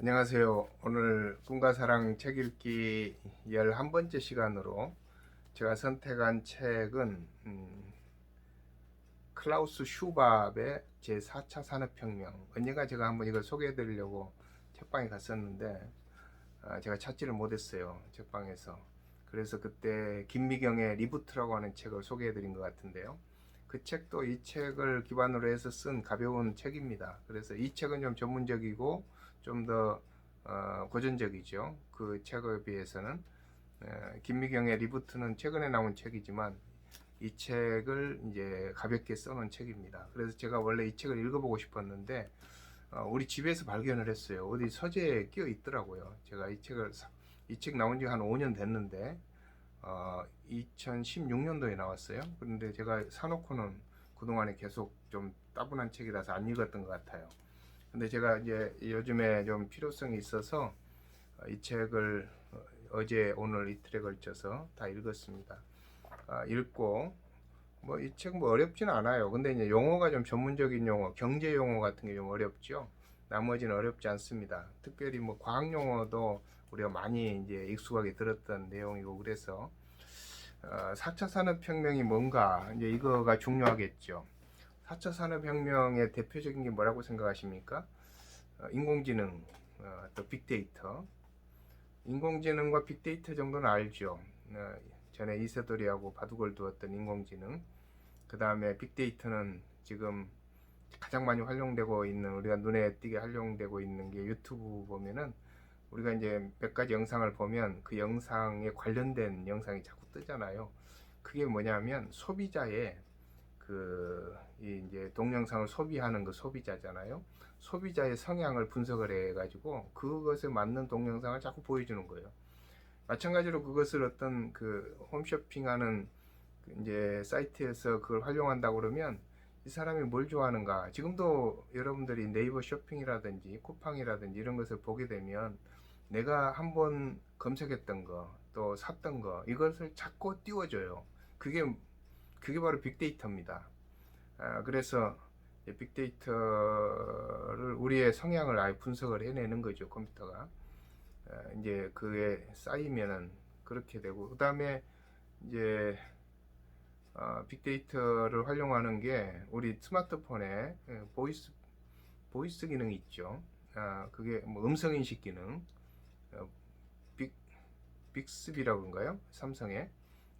안녕하세요. 오늘 꿈과 사랑 책 읽기 11번째 시간으로 제가 선택한 책은 클라우스 슈밥의 제4차 산업혁명. 언젠가 제가 한번 이걸 소개해 드리려고 책방에 갔었는데 제가 찾지를 못했어요. 책방에서. 그래서 그때 김미경의 리부트라고 하는 책을 소개해 드린 것 같은데요. 그 책도 이 책을 기반으로 해서 쓴 가벼운 책입니다. 그래서 이 책은 좀 전문적이고 좀 더 고전적이죠. 그 책에 비해서는. 김미경의 리부트는 최근에 나온 책이지만 이 책을 이제 가볍게 써놓은 책입니다. 그래서 제가 원래 이 책을 읽어보고 싶었는데 우리 집에서 발견을 했어요. 어디 서재에 끼어 있더라고요. 제가 이 책 나온 지 한 5년 됐는데 2016년도에 나왔어요. 그런데 제가 사놓고는 그동안에 계속 좀 따분한 책이라서 안 읽었던 것 같아요. 근데 제가 이제 요즘에 좀 필요성이 있어서 이 책을 어제 오늘 이틀에 걸쳐서 다 읽었습니다. 읽고 뭐 이 책 뭐 어렵지는 않아요. 근데 이제 용어가 좀 전문적인 용어, 경제 용어 같은 게 좀 어렵죠. 나머지는 어렵지 않습니다. 특별히 뭐 과학 용어도 우리가 많이 이제 익숙하게 들었던 내용이고 그래서 4차 산업혁명이 뭔가 이제 이거가 중요하겠죠. 4차 산업혁명의 대표적인 게 뭐라고 생각하십니까? 인공지능, 또 빅데이터. 인공지능과 빅데이터 정도는 알죠. 전에 이세돌이하고 바둑을 두었던 인공지능. 그 다음에 빅데이터는 지금 가장 많이 활용되고 있는, 우리가 눈에 띄게 활용되고 있는 게 유튜브 보면은 우리가 이제 몇 가지 영상을 보면 그 영상에 관련된 영상이 자꾸 뜨잖아요. 그게 뭐냐면 소비자의 이제 동영상을 소비하는 그 소비자잖아요. 소비자의 성향을 분석을 해가지고 그것에 맞는 동영상을 자꾸 보여주는 거예요. 마찬가지로 그것을 어떤 그 홈쇼핑하는 이제 사이트에서 그걸 활용한다 그러면 이 사람이 뭘 좋아하는가. 지금도 여러분들이 네이버 쇼핑이라든지 쿠팡이라든지 이런 것을 보게 되면 내가 한번 검색했던 거, 또 샀던 거, 이것을 자꾸 띄워줘요. 그게 바로 빅데이터입니다. 그래서 빅데이터를 우리의 성향을 아예 분석을 해내는 거죠, 컴퓨터가. 이제 그에 쌓이면은 그렇게 되고, 그 다음에 이제 빅데이터를 활용하는 게 우리 스마트폰에 보이스 기능이 있죠. 그게 뭐 음성 인식 기능, 어, 빅 빅스비라고 그런가요? 삼성의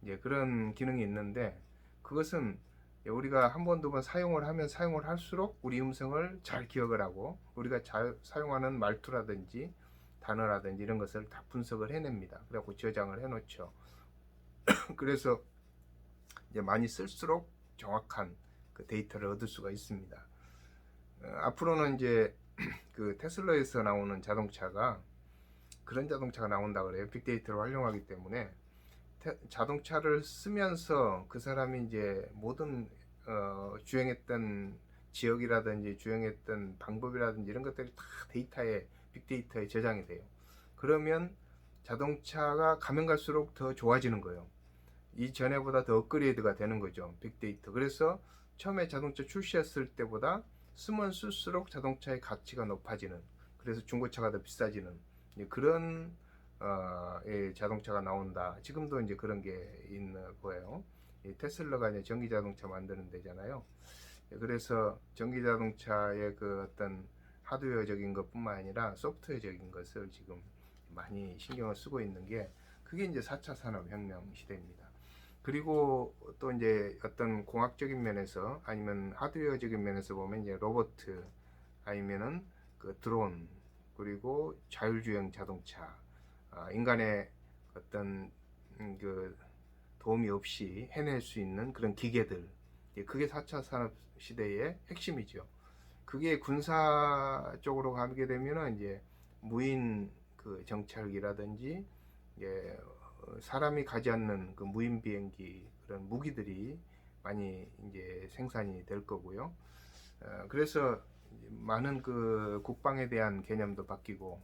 이제 그런 기능이 있는데 그것은 우리가 한 번, 두 번 사용을 하면 사용을 할수록 우리 음성을 잘 기억을 하고 우리가 사용하는 말투라든지 단어라든지 이런 것을 다 분석을 해냅니다. 그래갖고 저장을 해놓죠. 그래서 이제 많이 쓸수록 정확한 그 데이터를 얻을 수가 있습니다. 앞으로는 이제 그 테슬라에서 나오는 자동차가 그런 자동차가 나온다 그래요. 빅데이터를 활용하기 때문에 자동차를 쓰면서 그 사람이 이제 모든 주행했던 지역이라든지 주행했던 방법이라든지 이런 것들이 다 빅데이터에 저장이 돼요. 그러면 자동차가 가면 갈수록 더 좋아지는 거예요. 이전에보다 더 업그레이드가 되는 거죠. 빅데이터. 그래서 처음에 자동차 출시했을 때보다 쓰면 쓸수록 자동차의 가치가 높아지는, 그래서 중고차가 더 비싸지는 그런 자동차가 나온다. 지금도 이제 그런 게 있는 거예요. 테슬라가 이제 전기 자동차 만드는 데잖아요. 그래서 전기 자동차의 그 어떤 하드웨어적인 것뿐만 아니라 소프트웨어적인 것을 지금 많이 신경을 쓰고 있는 게 그게 이제 4차 산업혁명 시대입니다. 그리고 또 이제 어떤 공학적인 면에서 아니면 하드웨어적인 면에서 보면 이제 로봇 아니면은 그 드론 그리고 자율주행 자동차 인간의 어떤 그 도움이 없이 해낼 수 있는 그런 기계들 그게 4차 산업 시대의 핵심이죠. 그게 군사 쪽으로 가게 되면은 이제 무인 그 정찰기라든지 사람이 가지 않는 그 무인 비행기 그런 무기들이 많이 이제 생산이 될 거고요. 그래서 많은 그 국방에 대한 개념도 바뀌고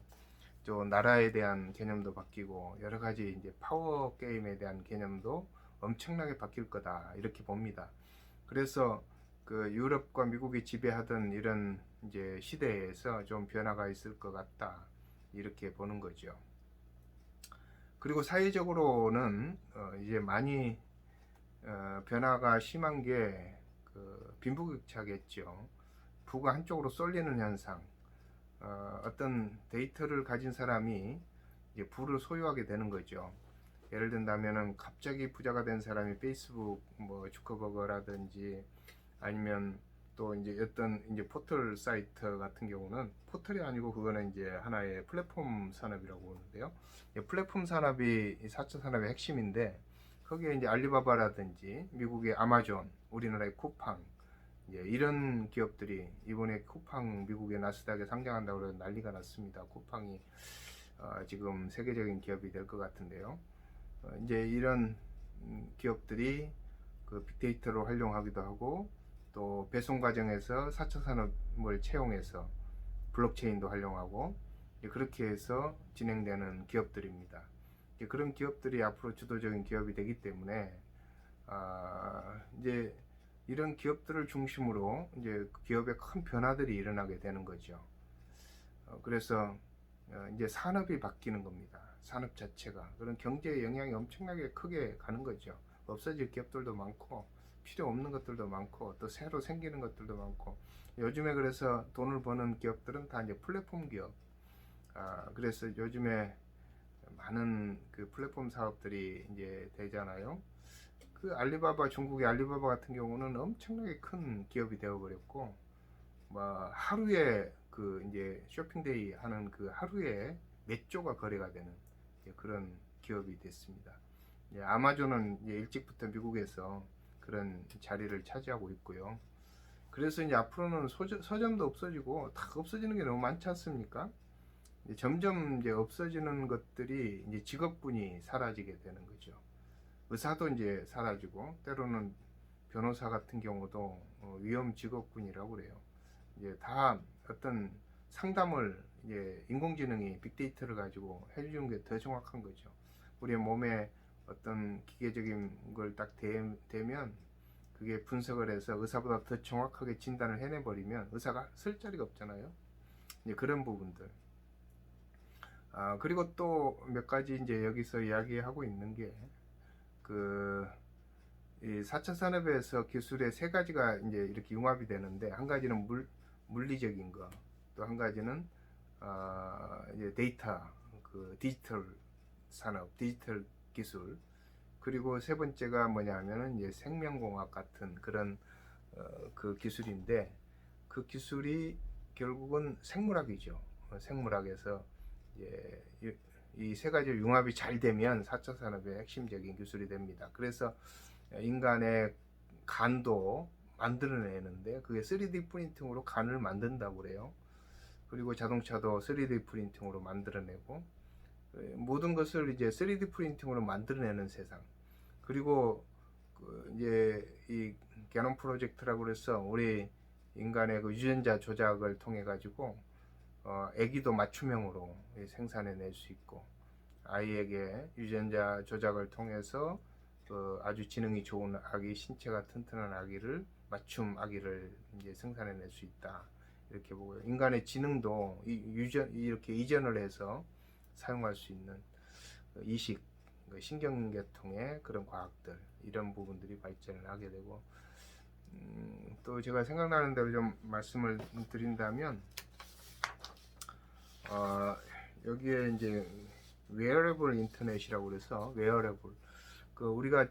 또 나라에 대한 개념도 바뀌고 여러 가지 이제 파워 게임에 대한 개념도 엄청나게 바뀔 거다 이렇게 봅니다. 그래서 그 유럽과 미국이 지배하던 이런 이제 시대에서 좀 변화가 있을 것 같다. 이렇게 보는 거죠. 그리고 사회적으로는 이제 많이 변화가 심한 게 빈부격차겠죠. 부가 한쪽으로 쏠리는 현상. 어떤 데이터를 가진 사람이 이제 부를 소유하게 되는 거죠. 예를 든다면은 갑자기 부자가 된 사람이 페이스북 뭐 주커버거라든지 아니면 또 이제 어떤 이제 포털 사이트 같은 경우는 포털이 아니고 그거는 이제 하나의 플랫폼 산업이라고 보는데요. 플랫폼 산업이 4차 산업의 핵심인데 거기에 이제 알리바바라든지 미국의 아마존, 우리나라의 쿠팡 이제 이런 기업들이 이번에 쿠팡 미국의 나스닥에 상장한다고 해서 난리가 났습니다. 쿠팡이 지금 세계적인 기업이 될 것 같은데요. 이제 이런 기업들이 그 빅데이터로 활용하기도 하고 또 배송 과정에서 4차 산업을 채용해서 블록체인도 활용하고 그렇게 해서 진행되는 기업들입니다. 그런 기업들이 앞으로 주도적인 기업이 되기 때문에 이제 이런 기업들을 중심으로 이제 기업의 큰 변화들이 일어나게 되는 거죠. 그래서 이제 산업이 바뀌는 겁니다. 산업 자체가 그런 경제에 영향이 엄청나게 크게 가는 거죠. 없어질 기업들도 많고 필요 없는 것들도 많고 또 새로 생기는 것들도 많고 요즘에 그래서 돈을 버는 기업들은 다 이제 플랫폼 기업. 그래서 요즘에 많은 그 플랫폼 사업들이 이제 되잖아요. 그 알리바바 중국의 알리바바 같은 경우는 엄청나게 큰 기업이 되어버렸고 뭐 하루에 그 이제 쇼핑데이 하는 그 하루에 몇 조가 거래가 되는 그런 기업이 됐습니다. 아마존은 이제 일찍부터 미국에서 그런 자리를 차지하고 있고요. 그래서 이제 앞으로는 서점도 없어지고 다 없어지는 게 너무 많지 않습니까? 이제 점점 이제 없어지는 것들이 이제 직업군이 사라지게 되는 거죠. 의사도 이제 사라지고 때로는 변호사 같은 경우도 위험 직업군이라고 그래요. 이제 다 어떤 상담을 이제 인공지능이 빅데이터를 가지고 해주는 게 더 정확한 거죠. 우리 몸에 어떤 기계적인 걸 딱 대면 그게 분석을 해서 의사보다 더 정확하게 진단을 해내버리면 의사가 쓸 자리가 없잖아요. 이제 그런 부분들. 그리고 또 몇 가지 이제 여기서 이야기하고 있는 게 이 4차 산업에서 기술의 세 가지가 이제 이렇게 융합이 되는데 한 가지는 물리적인 거, 또 한 가지는 이제 데이터, 그 디지털 산업, 디지털 기술, 그리고 세 번째가 뭐냐면은 이제 생명공학 같은 그런 그 기술인데 그 기술이 결국은 생물학이죠. 생물학에서 이 세 가지 융합이 잘 되면 4차 산업의 핵심적인 기술이 됩니다. 그래서 인간의 간도 만들어내는데 그게 3D 프린팅으로 간을 만든다고 그래요. 그리고 자동차도 3D 프린팅으로 만들어내고 모든 것을 이제 3D 프린팅으로 만들어내는 세상. 그리고 이제 이 게놈 프로젝트라고 해서 우리 인간의 그 유전자 조작을 통해 가지고 아기도 맞춤형으로 생산해낼 수 있고 아이에게 유전자 조작을 통해서 아주 지능이 좋은 아기, 신체가 튼튼한 아기를 맞춤 아기를 이제 생산해낼 수 있다. 이렇게 보고요. 인간의 지능도 이렇게 이전을 해서 사용할 수 있는 이식, 신경계통의 그런 과학들 이런 부분들이 발전을 하게 되고 또 제가 생각나는 대로 좀 말씀을 드린다면 여기에 이제 웨어러블 인터넷이라고 그래서 웨어러블 우리가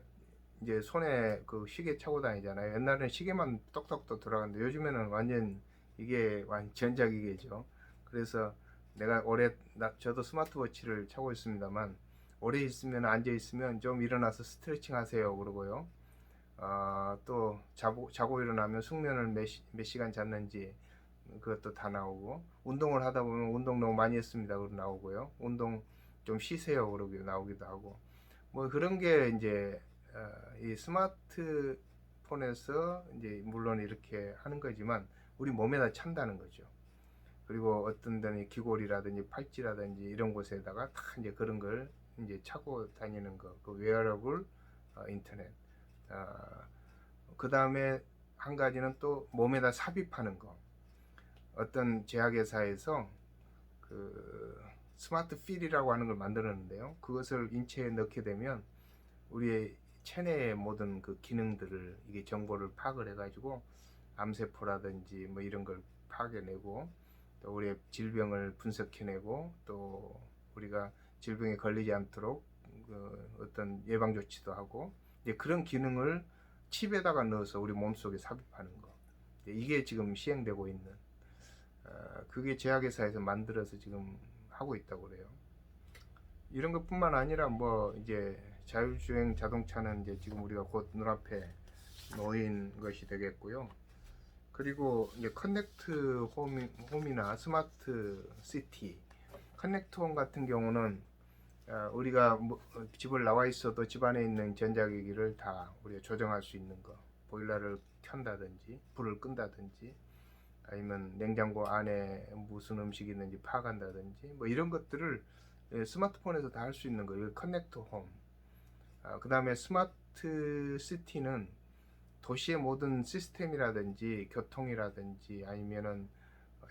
이제 손에 그 시계 차고 다니잖아요. 옛날에는 시계만 똑똑똑 돌아갔는데 요즘에는 완전 이게 전자기계죠. 그래서 내가 저도 스마트워치를 차고 있습니다만 오래 있으면 앉아 있으면 좀 일어나서 스트레칭 하세요 그러고요. 또 자고 일어나면 숙면을 몇 시간 잤는지 그것도 다 나오고 운동을 하다 보면 운동 너무 많이 했습니다 그러고 나오고요. 운동 좀 쉬세요 그러고 나오기도 하고 뭐 그런 게 이제 이 스마트폰에서 이제 물론 이렇게 하는 거지만 우리 몸에다 찬다는 거죠. 그리고 어떤 데는 귀골이라든지 팔찌라든지 이런 곳에다가 다 이제 그런 걸 이제 차고 다니는 거, 그 웨어러블 인터넷. 그 다음에 한 가지는 또 몸에다 삽입하는 거. 어떤 제약회사에서 그 스마트 필이라고 하는 걸 만들었는데요. 그것을 인체에 넣게 되면 우리의 체내의 모든 그 기능들을 이게 정보를 파악을 해가지고 암세포라든지 뭐 이런 걸 파악해내고 또 우리의 질병을 분석해내고 또 우리가 질병에 걸리지 않도록 그 어떤 예방 조치도 하고 이제 그런 기능을 칩에다가 넣어서 우리 몸속에 삽입하는 거. 이게 지금 시행되고 있는 그게 제약회사에서 만들어서 지금 하고 있다고 그래요. 이런 것뿐만 아니라 뭐 이제 자율주행 자동차는 이제 지금 우리가 곧 눈앞에 놓인 것이 되겠고요. 그리고 이제 커넥트 홈이나 스마트 시티, 커넥트 홈 같은 경우는 우리가 집을 나와 있어도 집 안에 있는 전자기기를 다 우리가 조정할 수 있는 거, 보일러를 켠다든지 불을 끈다든지 아니면 냉장고 안에 무슨 음식이 있는지 파악한다든지 뭐 이런 것들을 스마트폰에서 다 할 수 있는 거예요. 커넥트 홈. 그 다음에 스마트 시티는 도시의 모든 시스템이라든지 교통이라든지 아니면은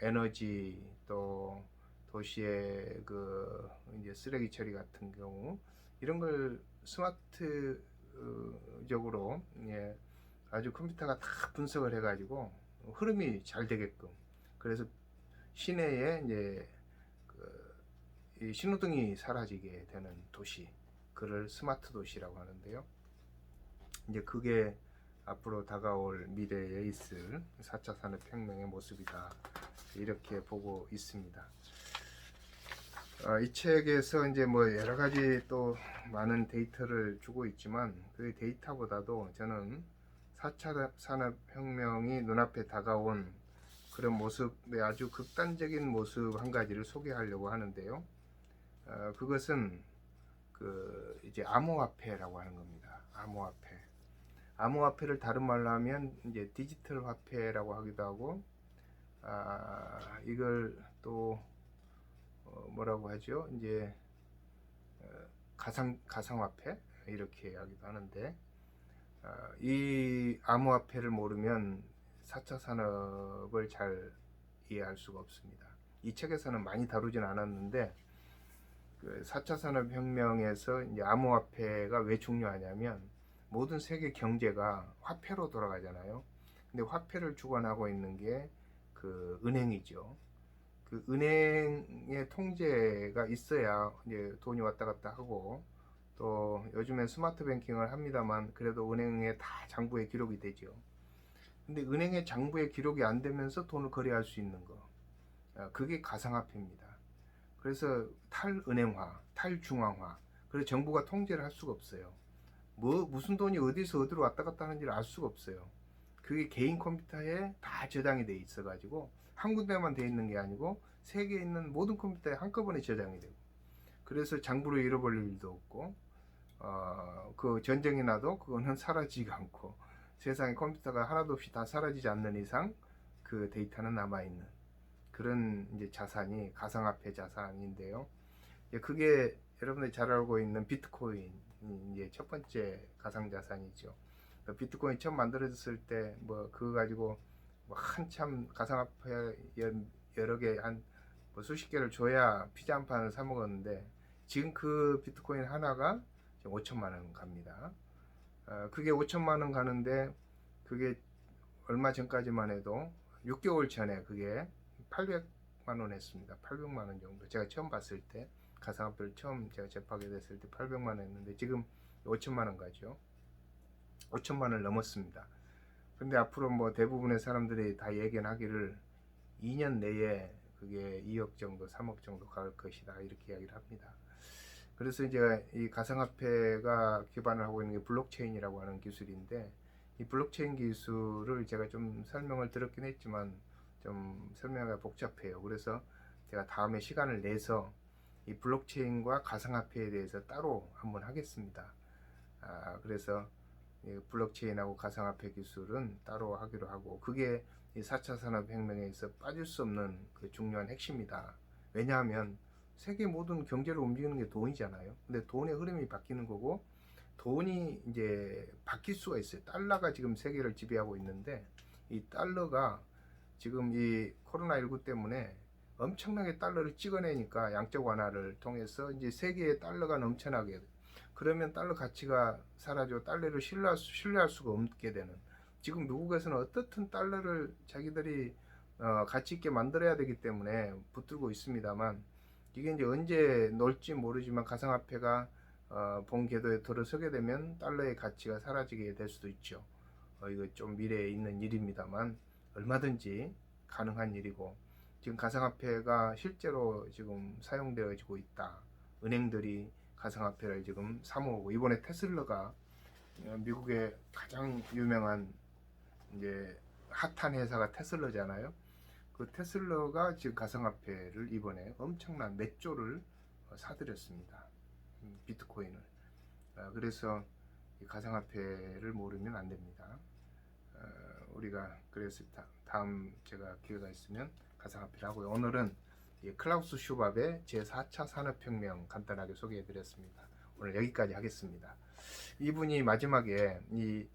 에너지 또 도시의 그 이제 쓰레기 처리 같은 경우 이런 걸 스마트적으로 아주 컴퓨터가 다 분석을 해가지고 흐름이 잘 되게끔 그래서 시내에 이제 이 신호등이 사라지게 되는 도시 그를 스마트 도시라고 하는데요. 이제 그게 앞으로 다가올 미래에 있을 4차 산업혁명의 모습이다 이렇게 보고 있습니다. 이 책에서 이제 뭐 여러 가지 또 많은 데이터를 주고 있지만 그 데이터보다도 저는 4차 산업혁명이 눈앞에 다가온 그런 모습의 아주 극단적인 모습 한 가지를 소개하려고 하는데요. 그것은 그 이제 암호화폐라고 하는 겁니다. 암호화폐. 암호화폐를 다른 말로 하면 이제 디지털 화폐라고 하기도 하고, 이걸 또 뭐라고 하죠? 이제 가상화폐 이렇게 하기도 하는데, 이 암호화폐를 모르면 4차 산업을 잘 이해할 수가 없습니다. 이 책에서는 많이 다루진 않았는데, 그 4차 산업혁명에서 이제 암호화폐가 왜 중요하냐면 모든 세계 경제가 화폐로 돌아가잖아요. 근데 화폐를 주관하고 있는 게 그 은행이죠. 그 은행의 통제가 있어야 이제 돈이 왔다 갔다 하고 또 요즘엔 스마트 뱅킹을 합니다만 그래도 은행에 다 장부에 기록이 되죠. 근데 은행의 장부에 기록이 안 되면서 돈을 거래할 수 있는 거. 그게 가상화폐입니다. 그래서 탈은행화, 탈중앙화. 그래서 정부가 통제를 할 수가 없어요. 무슨 돈이 어디서 어디로 왔다 갔다 하는지를 알 수가 없어요. 그게 개인 컴퓨터에 다 저장이 돼 있어 가지고 한 군데만 돼 있는 게 아니고 세계에 있는 모든 컴퓨터에 한꺼번에 저장이 되고 그래서 장부를 잃어버릴 일도 없고 그 전쟁이 나도 그거는 사라지지 않고 세상에 컴퓨터가 하나도 없이 다 사라지지 않는 이상 그 데이터는 남아있는 그런 이제 자산이 가상화폐 자산인데요. 그게 여러분들이 잘 알고 있는 비트코인 이제 첫 번째 가상자산이죠. 비트코인 처음 만들어졌을 때 뭐 그거 가지고 뭐 한참 가상화폐 여러 개 한 뭐 수십 개를 줘야 피자 한 판을 사 먹었는데 지금 그 비트코인 하나가 5천만 원 갑니다. 그게 5천만 원 가는데 그게 얼마 전까지만 해도 6개월 전에 그게 800만 원 했습니다. 800만 원 정도. 제가 처음 봤을 때 가상화폐를 처음 제가 접하게 됐을 때 800만 원 했는데 지금 5천만 원 가죠. 5천만 원을 넘었습니다. 근데 앞으로 뭐 대부분의 사람들이 다 예견하기를 2년 내에 그게 2억 정도, 3억 정도 갈 것이다 이렇게 이야기를 합니다. 그래서 이제 이 가상화폐가 기반을 하고 있는 게 블록체인이라고 하는 기술인데 이 블록체인 기술을 제가 좀 설명을 드렸긴 했지만 좀 설명하기가 복잡해요. 그래서 제가 다음에 시간을 내서 이 블록체인과 가상화폐에 대해서 따로 한번 하겠습니다. 그래서 블록체인하고 가상화폐 기술은 따로 하기로 하고 그게 이 4차 산업혁명에서 빠질 수 없는 그 중요한 핵심이다. 왜냐하면 세계 모든 경제를 움직이는 게 돈이잖아요. 근데 돈의 흐름이 바뀌는 거고 돈이 이제 바뀔 수가 있어요. 달러가 지금 세계를 지배하고 있는데 이 달러가 지금 이 코로나19 때문에 엄청나게 달러를 찍어내니까 양적 완화를 통해서 이제 세계의 달러가 넘쳐나게, 그러면 달러 가치가 사라져 달러를 신뢰할 수가 없게 되는, 지금 미국에서는 어떻든 달러를 자기들이 가치 있게 만들어야 되기 때문에 붙들고 있습니다만, 이게 이제 언제 놀지 모르지만 가상화폐가 본 궤도에 들어서게 되면 달러의 가치가 사라지게 될 수도 있죠. 이거 좀 미래에 있는 일입니다만 얼마든지 가능한 일이고, 지금 가상화폐가 실제로 지금 사용되어지고 있다. 은행들이 가상화폐를 지금 사모으고, 이번에 테슬라가 미국의 가장 유명한 이제 핫한 회사가 테슬라잖아요. 그 테슬라가 지금 가상화폐를 이번에 엄청난 몇 조를 사들였습니다. 비트코인을. 그래서 이 가상화폐를 모르면 안 됩니다. 우리가 그래서 다음 제가 기회가 있으면 가상화폐를 하고요. 오늘은 클라우스 슈밥의 제4차 산업혁명 간단하게 소개해 드렸습니다. 오늘 여기까지 하겠습니다. 이분이 마지막에 이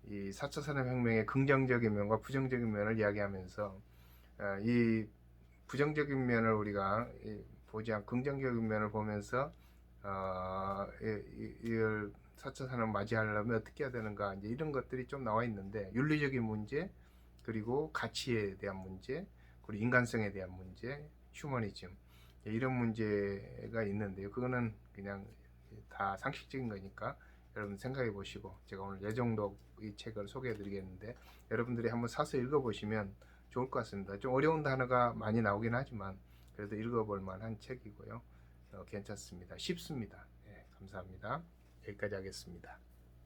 4차 산업혁명의 긍정적인 면과 부정적인 면을 이야기하면서, 이 부정적인 면을 우리가 보지 않고 긍정적인 면을 보면서 이걸 4차 산업 맞이하려면 어떻게 해야 되는가, 이제 이런 것들이 좀 나와 있는데, 윤리적인 문제, 그리고 가치에 대한 문제, 그리고 인간성에 대한 문제, 휴머니즘, 이런 문제가 있는데요. 그거는 그냥 다 상식적인 거니까 여러분 생각해 보시고, 제가 오늘 예정독 이 책을 소개해 드리겠는데 여러분들이 한번 사서 읽어 보시면 좋을 것 같습니다. 좀 어려운 단어가 많이 나오긴 하지만 그래도 읽어 볼 만한 책이고요. 괜찮습니다. 쉽습니다. 네, 감사합니다. 여기까지 하겠습니다.